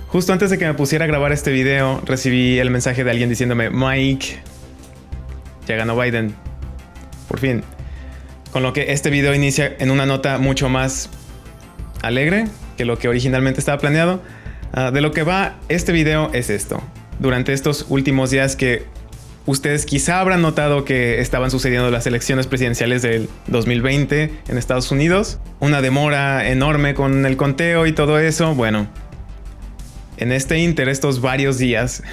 Justo antes de que me pusiera a grabar este video, recibí el mensaje de alguien diciéndome: Mike, ya ganó Biden. Por fin. Con lo que este video inicia en una nota mucho más alegre que lo que originalmente estaba planeado. De lo que va este video es esto. Durante estos últimos días que ustedes quizá habrán notado que estaban sucediendo las elecciones presidenciales del 2020 en Estados Unidos. Una demora enorme con el conteo y todo eso. Bueno, en este ínter, estos varios días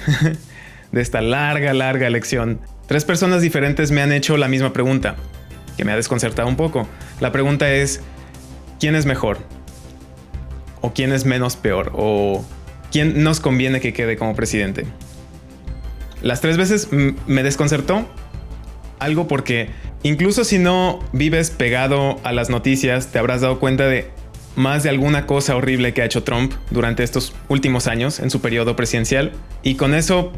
de esta larga elección, 3 personas diferentes me han hecho la misma pregunta, que me ha desconcertado un poco. La pregunta es: ¿quién es mejor? ¿O quién es menos peor? ¿O quién nos conviene que quede como presidente? Las 3 veces me desconcertó algo, porque incluso si no vives pegado a las noticias, te habrás dado cuenta de más de alguna cosa horrible que ha hecho Trump durante estos últimos años en su periodo presidencial. Y con eso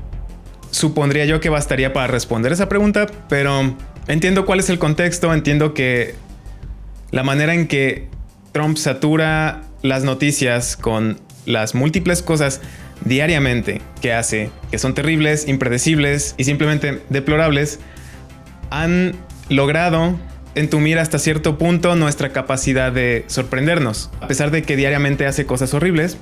supondría yo que bastaría para responder esa pregunta, pero entiendo cuál es el contexto, entiendo que la manera en que Trump satura las noticias con las múltiples cosas diariamente que hace, que son terribles, impredecibles y simplemente deplorables, han logrado entumir hasta cierto punto nuestra capacidad de sorprendernos. A pesar de que diariamente hace cosas horribles,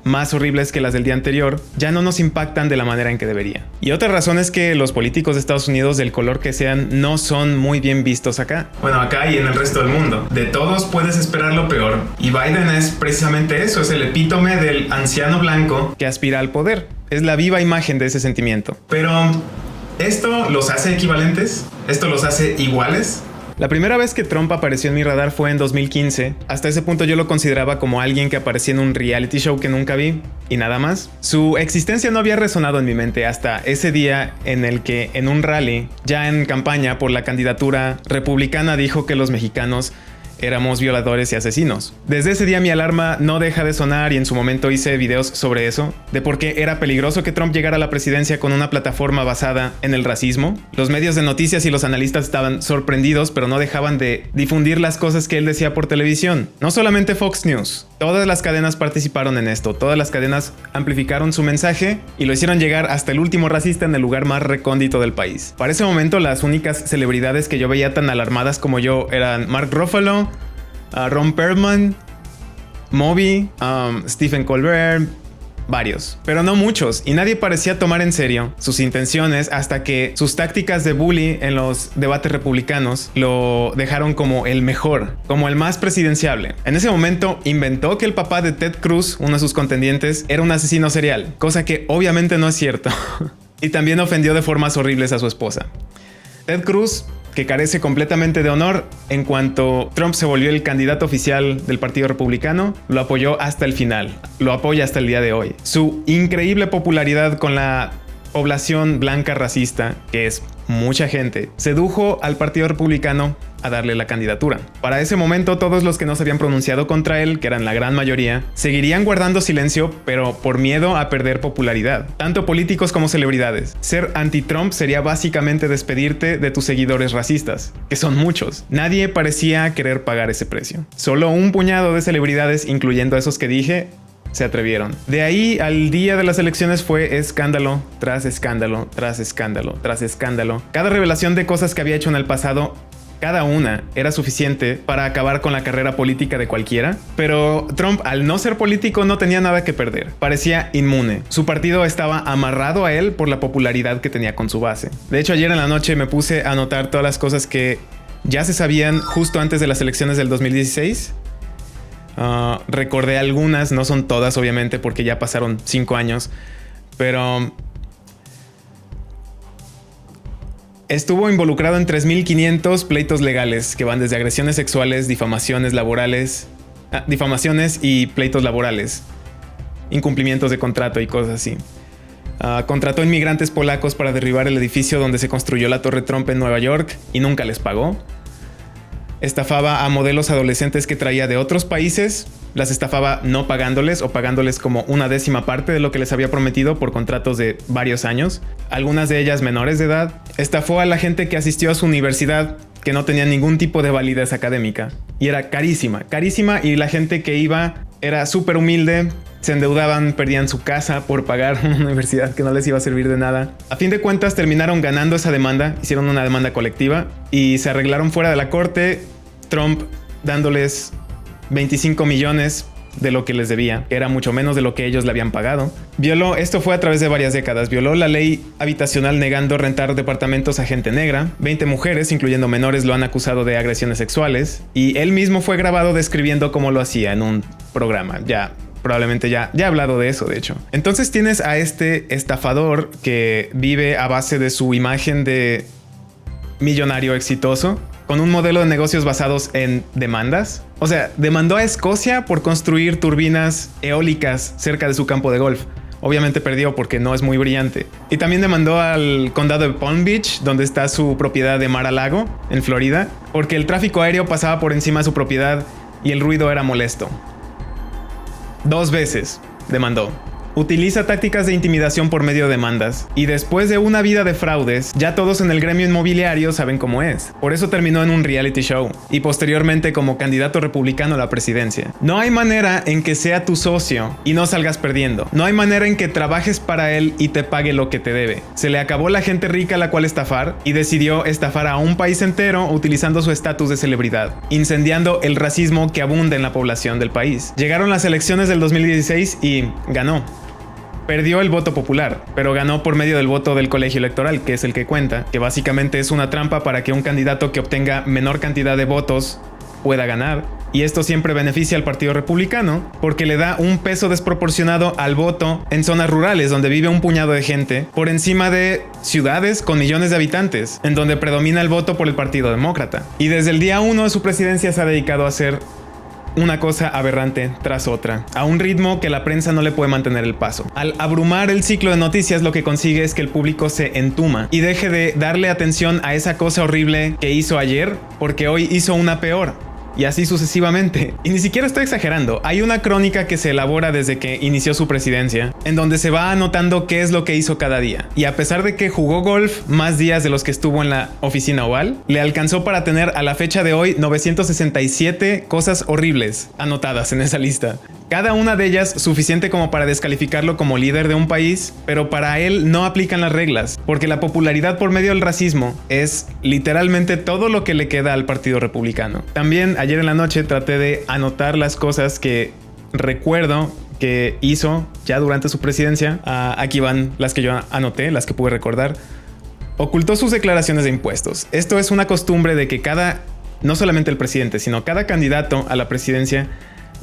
más horribles que las del día anterior, ya no nos impactan de la manera en que debería. Y otra razón es que los políticos de Estados Unidos, del color que sean, no son muy bien vistos acá. Bueno, acá y en el resto del mundo. De todos puedes esperar lo peor. Y Biden es precisamente eso, es el epítome del anciano blanco que aspira al poder. Es la viva imagen de ese sentimiento. Pero ¿esto los hace equivalentes? ¿Esto los hace iguales? La primera vez que Trump apareció en mi radar fue en 2015. Hasta ese punto yo lo consideraba como alguien que aparecía en un reality show que nunca vi y nada más. Su existencia no había resonado en mi mente hasta ese día en el que en un rally, ya en campaña por la candidatura republicana, dijo que los mexicanos éramos violadores y asesinos. Desde ese día mi alarma no deja de sonar, y en su momento hice videos sobre eso, de por qué era peligroso que Trump llegara a la presidencia con una plataforma basada en el racismo. Los medios de noticias y los analistas estaban sorprendidos, pero no dejaban de difundir las cosas que él decía por televisión. No solamente Fox News, todas las cadenas participaron en esto, todas las cadenas amplificaron su mensaje y lo hicieron llegar hasta el último racista en el lugar más recóndito del país. Para ese momento las únicas celebridades que yo veía tan alarmadas como yo eran Mark Ruffalo, Ron Perlman, Moby, Stephen Colbert, varios, pero no muchos, y nadie parecía tomar en serio sus intenciones hasta que sus tácticas de bully en los debates republicanos lo dejaron como el mejor, como el más presidenciable. En ese momento inventó que el papá de Ted Cruz, uno de sus contendientes, era un asesino serial, cosa que obviamente no es cierto. Y también ofendió de formas horribles a su esposa. Ted Cruz, que carece completamente de honor, en cuanto Trump se volvió el candidato oficial del Partido Republicano, lo apoyó hasta el final, lo apoya hasta el día de hoy. Su increíble popularidad con la población blanca racista, que es mucha gente, sedujo al Partido Republicano a darle la candidatura. Para ese momento, todos los que no se habían pronunciado contra él, que eran la gran mayoría, seguirían guardando silencio, pero por miedo a perder popularidad, tanto políticos como celebridades. Ser anti-Trump sería básicamente despedirte de tus seguidores racistas, que son muchos. Nadie parecía querer pagar ese precio. Solo un puñado de celebridades, incluyendo esos que dije, se atrevieron. De ahí al día de las elecciones fue escándalo tras escándalo, tras escándalo, tras escándalo. Cada revelación de cosas que había hecho en el pasado, cada una era suficiente para acabar con la carrera política de cualquiera, pero Trump, al no ser político, no tenía nada que perder. Parecía inmune. Su partido estaba amarrado a él por la popularidad que tenía con su base. De hecho, ayer en la noche me puse a anotar todas las cosas que ya se sabían justo antes de las elecciones del 2016. Recordé algunas, no son todas obviamente porque ya pasaron 5 años, pero estuvo involucrado en 3.500 pleitos legales que van desde agresiones sexuales, difamaciones laborales, difamaciones y pleitos laborales, incumplimientos de contrato y cosas así. Contrató inmigrantes polacos para derribar el edificio donde se construyó la Torre Trump en Nueva York y nunca les pagó. Estafaba a modelos adolescentes que traía de otros países, las estafaba no pagándoles o pagándoles como 1/10 parte de lo que les había prometido por contratos de varios años, algunas de ellas menores de edad. Estafó a la gente que asistió a su universidad, que no tenía ningún tipo de validez académica y era carísima, y la gente que iba era súper humilde, se endeudaban, perdían su casa por pagar una universidad que no les iba a servir de nada. A fin de cuentas terminaron ganando esa demanda, hicieron una demanda colectiva y se arreglaron fuera de la corte, Trump dándoles 25 millones de lo que les debía, que era mucho menos de lo que ellos le habían pagado. Esto fue a través de varias décadas, violó la ley habitacional negando rentar departamentos a gente negra. 20 mujeres, incluyendo menores, lo han acusado de agresiones sexuales y él mismo fue grabado describiendo cómo lo hacía en un programa. Probablemente ya he hablado de eso, de hecho. Entonces tienes a este estafador que vive a base de su imagen de millonario exitoso, con un modelo de negocios basados en demandas. O sea, demandó a Escocia por construir turbinas eólicas cerca de su campo de golf. Obviamente perdió porque no es muy brillante. Y también demandó al condado de Palm Beach, donde está su propiedad de Mar-a-Lago, en Florida, porque el tráfico aéreo pasaba por encima de su propiedad y el ruido era molesto. 2 veces demandó. Utiliza tácticas de intimidación por medio de demandas. Y después de una vida de fraudes, ya todos en el gremio inmobiliario saben cómo es. Por eso terminó en un reality show y posteriormente como candidato republicano a la presidencia. No hay manera en que sea tu socio y no salgas perdiendo. No hay manera en que trabajes para él y te pague lo que te debe. Se le acabó la gente rica a la cual estafar y decidió estafar a un país entero utilizando su estatus de celebridad, incendiando el racismo que abunda en la población del país. Llegaron las elecciones del 2016 y ganó. Perdió el voto popular, pero ganó por medio del voto del colegio electoral, que es el que cuenta, que básicamente es una trampa para que un candidato que obtenga menor cantidad de votos pueda ganar. Y esto siempre beneficia al Partido Republicano porque le da un peso desproporcionado al voto en zonas rurales donde vive un puñado de gente por encima de ciudades con millones de habitantes, en donde predomina el voto por el Partido Demócrata. Y desde el día 1 de su presidencia se ha dedicado a hacer una cosa aberrante tras otra, a un ritmo que la prensa no le puede mantener el paso. Al abrumar el ciclo de noticias, lo que consigue es que el público se entuma y deje de darle atención a esa cosa horrible que hizo ayer, porque hoy hizo una peor. Y así sucesivamente. Y ni siquiera estoy exagerando. Hay una crónica que se elabora desde que inició su presidencia, en donde se va anotando qué es lo que hizo cada día. Y a pesar de que jugó golf más días de los que estuvo en la oficina oval, le alcanzó para tener a la fecha de hoy 967 cosas horribles anotadas en esa lista. Cada una de ellas suficiente como para descalificarlo como líder de un país, pero para él no aplican las reglas, porque la popularidad por medio del racismo es literalmente todo lo que le queda al Partido Republicano. También ayer en la noche traté de anotar las cosas que recuerdo que hizo ya durante su presidencia. Aquí van las que yo anoté, las que pude recordar. Ocultó sus declaraciones de impuestos. Esto es una costumbre de que no solamente el presidente, sino cada candidato a la presidencia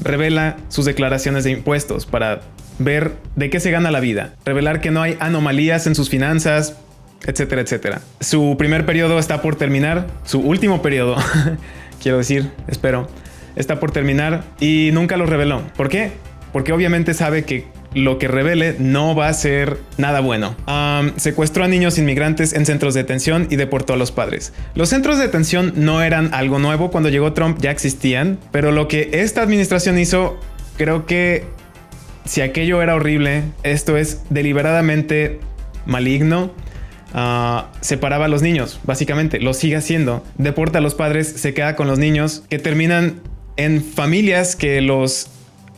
revela sus declaraciones de impuestos para ver de qué se gana la vida, revelar que no hay anomalías en sus finanzas, etcétera, etcétera. Su primer periodo está por terminar, su último periodo, quiero decir, espero, está por terminar y nunca lo reveló. ¿Por qué? Porque obviamente sabe que lo que revele no va a ser nada bueno. Secuestró a niños inmigrantes en centros de detención y deportó a los padres. Los centros de detención no eran algo nuevo. Cuando llegó Trump ya existían, pero lo que esta administración hizo, creo que si aquello era horrible, esto es deliberadamente maligno. Separaba a los niños, básicamente, lo sigue haciendo. Deporta a los padres, se queda con los niños que terminan en familias que los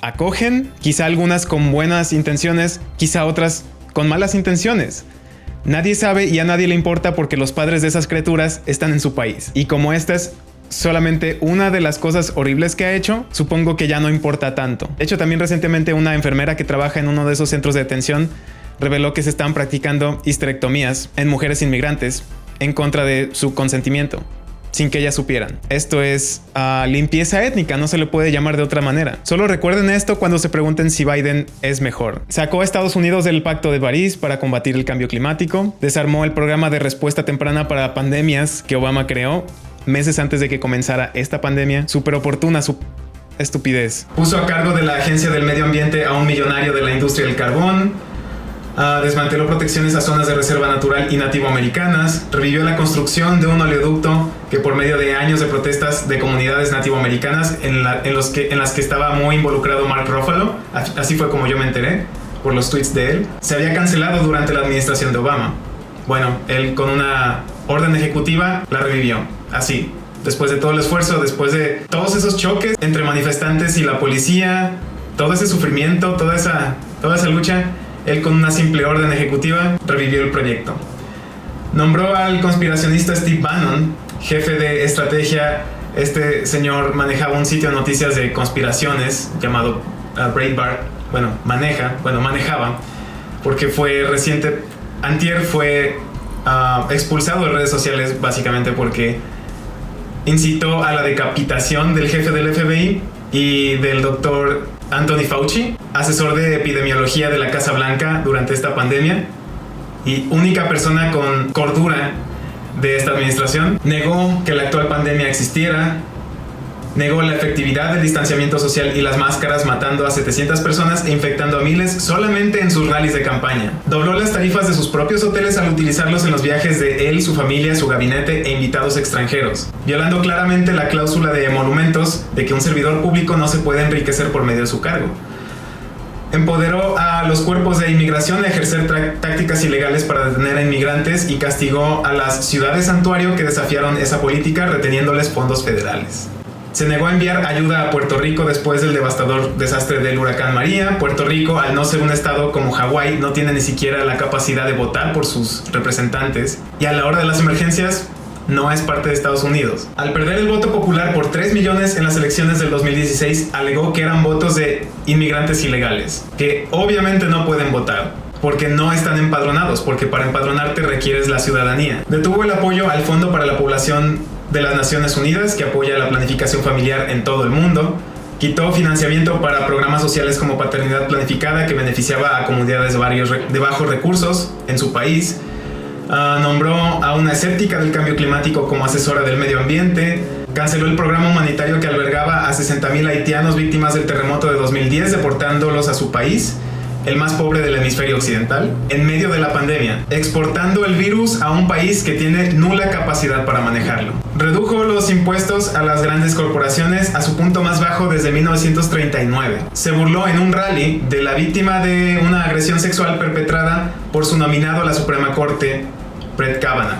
acogen, quizá algunas con buenas intenciones, quizá otras con malas intenciones. Nadie sabe y a nadie le importa porque los padres de esas criaturas están en su país. Y como esta es solamente una de las cosas horribles que ha hecho, supongo que ya no importa tanto. De hecho, también recientemente una enfermera que trabaja en uno de esos centros de detención reveló que se están practicando histerectomías en mujeres inmigrantes en contra de su consentimiento, sin que ellas supieran. Esto es limpieza étnica, no se le puede llamar de otra manera. Solo recuerden esto cuando se pregunten si Biden es mejor. Sacó a Estados Unidos del Pacto de París para combatir el cambio climático, desarmó el programa de respuesta temprana para pandemias que Obama creó meses antes de que comenzara esta pandemia. Súper oportuna su estupidez. Puso a cargo de la Agencia del Medio Ambiente a un millonario de la industria del carbón. Desmanteló protecciones a zonas de reserva natural y nativoamericanas, revivió la construcción de un oleoducto que por medio de años de protestas de comunidades nativoamericanas en las que estaba muy involucrado Mark Ruffalo, así fue como yo me enteré por los tweets de él, se había cancelado durante la administración de Obama. Bueno, él con una orden ejecutiva la revivió, así. Después de todo el esfuerzo, después de todos esos choques entre manifestantes y la policía, todo ese sufrimiento, toda esa lucha, él con una simple orden ejecutiva revivió el proyecto. Nombró al conspiracionista Steve Bannon jefe de estrategia. Este señor manejaba un sitio de noticias de conspiraciones llamado Breitbart. Manejaba, porque antier fue expulsado de redes sociales básicamente porque incitó a la decapitación del jefe del FBI y del doctor Anthony Fauci, asesor de epidemiología de la Casa Blanca durante esta pandemia y única persona con cordura de esta administración. Negó que la actual pandemia existiera, negó la efectividad del distanciamiento social y las máscaras, matando a 700 personas e infectando a miles solamente en sus rallies de campaña. Dobló las tarifas de sus propios hoteles al utilizarlos en los viajes de él, su familia, su gabinete e invitados extranjeros, violando claramente la cláusula de emolumentos de que un servidor público no se puede enriquecer por medio de su cargo. Empoderó a los cuerpos de inmigración a ejercer tácticas ilegales para detener a inmigrantes y castigó a las ciudades santuario que desafiaron esa política reteniéndoles fondos federales. Se negó a enviar ayuda a Puerto Rico después del devastador desastre del huracán María. Puerto Rico, al no ser un estado como Hawái, no tiene ni siquiera la capacidad de votar por sus representantes y a la hora de las emergencias no es parte de Estados Unidos. Al perder el voto popular por 3 millones en las elecciones del 2016, alegó que eran votos de inmigrantes ilegales, que obviamente no pueden votar, porque no están empadronados, porque para empadronarte requieres la ciudadanía. Detuvo el apoyo al Fondo para la Población de las Naciones Unidas, que apoya la planificación familiar en todo el mundo. Quitó financiamiento para programas sociales como paternidad planificada, que beneficiaba a comunidades de bajos recursos en su país. Nombró a una escéptica del cambio climático como asesora del medio ambiente. Canceló el programa humanitario que albergaba a 60,000 haitianos víctimas del terremoto de 2010, deportándolos a su país, el más pobre del hemisferio occidental, en medio de la pandemia, exportando el virus a un país que tiene nula capacidad para manejarlo. Redujo los impuestos a las grandes corporaciones a su punto más bajo desde 1939. Se burló en un rally de la víctima de una agresión sexual perpetrada por su nominado a la Suprema Corte, Brett Kavanaugh.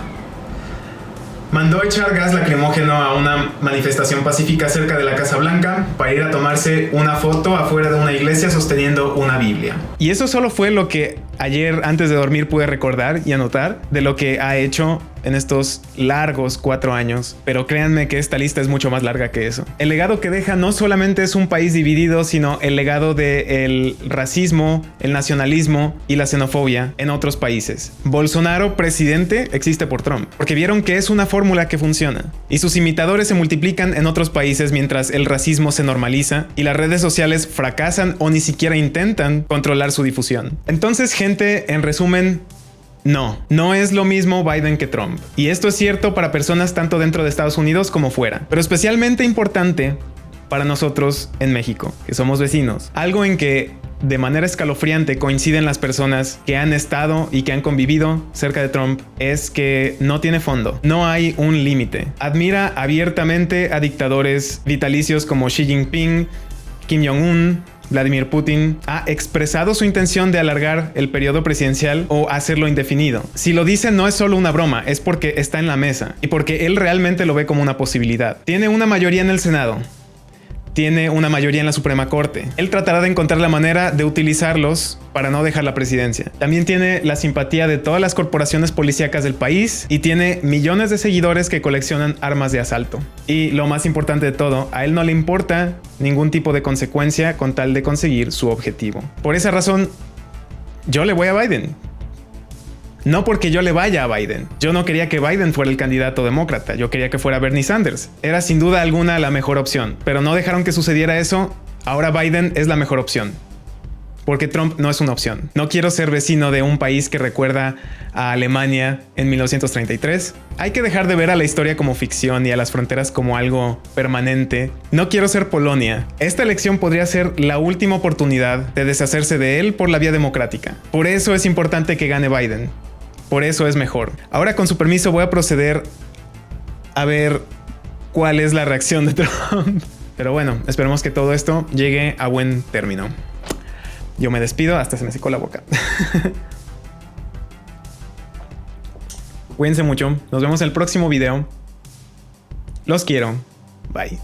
Mandó echar gas lacrimógeno a una manifestación pacífica cerca de la Casa Blanca para ir a tomarse una foto afuera de una iglesia sosteniendo una Biblia. Y eso solo fue lo que ayer antes de dormir pude recordar y anotar de lo que ha hecho en estos largos 4 años. Pero créanme que esta lista es mucho más larga que eso. El legado que deja no solamente es un país dividido, sino el legado del racismo, el nacionalismo y la xenofobia en otros países. Bolsonaro, presidente, existe por Trump, porque vieron que es una fórmula que funciona. Y sus imitadores se multiplican en otros países mientras el racismo se normaliza y las redes sociales fracasan o ni siquiera intentan controlar su difusión. Entonces, gente, en resumen, no es lo mismo Biden que Trump. Y esto es cierto para personas tanto dentro de Estados Unidos como fuera. Pero especialmente importante para nosotros en México, que somos vecinos. Algo en que de manera escalofriante coinciden las personas que han estado y que han convivido cerca de Trump es que no tiene fondo. No hay un límite. Admira abiertamente a dictadores vitalicios como Xi Jinping, Kim Jong-un, Vladimir Putin. Ha expresado su intención de alargar el periodo presidencial o hacerlo indefinido. Si lo dice, no es solo una broma, es porque está en la mesa y porque él realmente lo ve como una posibilidad. Tiene una mayoría en el Senado. Tiene una mayoría en la Suprema Corte. Él tratará de encontrar la manera de utilizarlos para no dejar la presidencia. También tiene la simpatía de todas las corporaciones policíacas del país y tiene millones de seguidores que coleccionan armas de asalto. Y lo más importante de todo, a él no le importa ningún tipo de consecuencia con tal de conseguir su objetivo. Por esa razón, yo le voy a Biden. No porque yo le vaya a Biden. Yo no quería que Biden fuera el candidato demócrata. Yo quería que fuera Bernie Sanders. Era sin duda alguna la mejor opción. Pero no dejaron que sucediera eso. Ahora Biden es la mejor opción. Porque Trump no es una opción. No quiero ser vecino de un país que recuerda a Alemania en 1933. Hay que dejar de ver a la historia como ficción y a las fronteras como algo permanente. No quiero ser Polonia. Esta elección podría ser la última oportunidad de deshacerse de él por la vía democrática. Por eso es importante que gane Biden. Por eso es mejor. Ahora, con su permiso, voy a proceder a ver cuál es la reacción de Trump. Pero bueno, esperemos que todo esto llegue a buen término. Yo me despido, hasta se me secó la boca. Cuídense mucho. Nos vemos en el próximo video. Los quiero. Bye.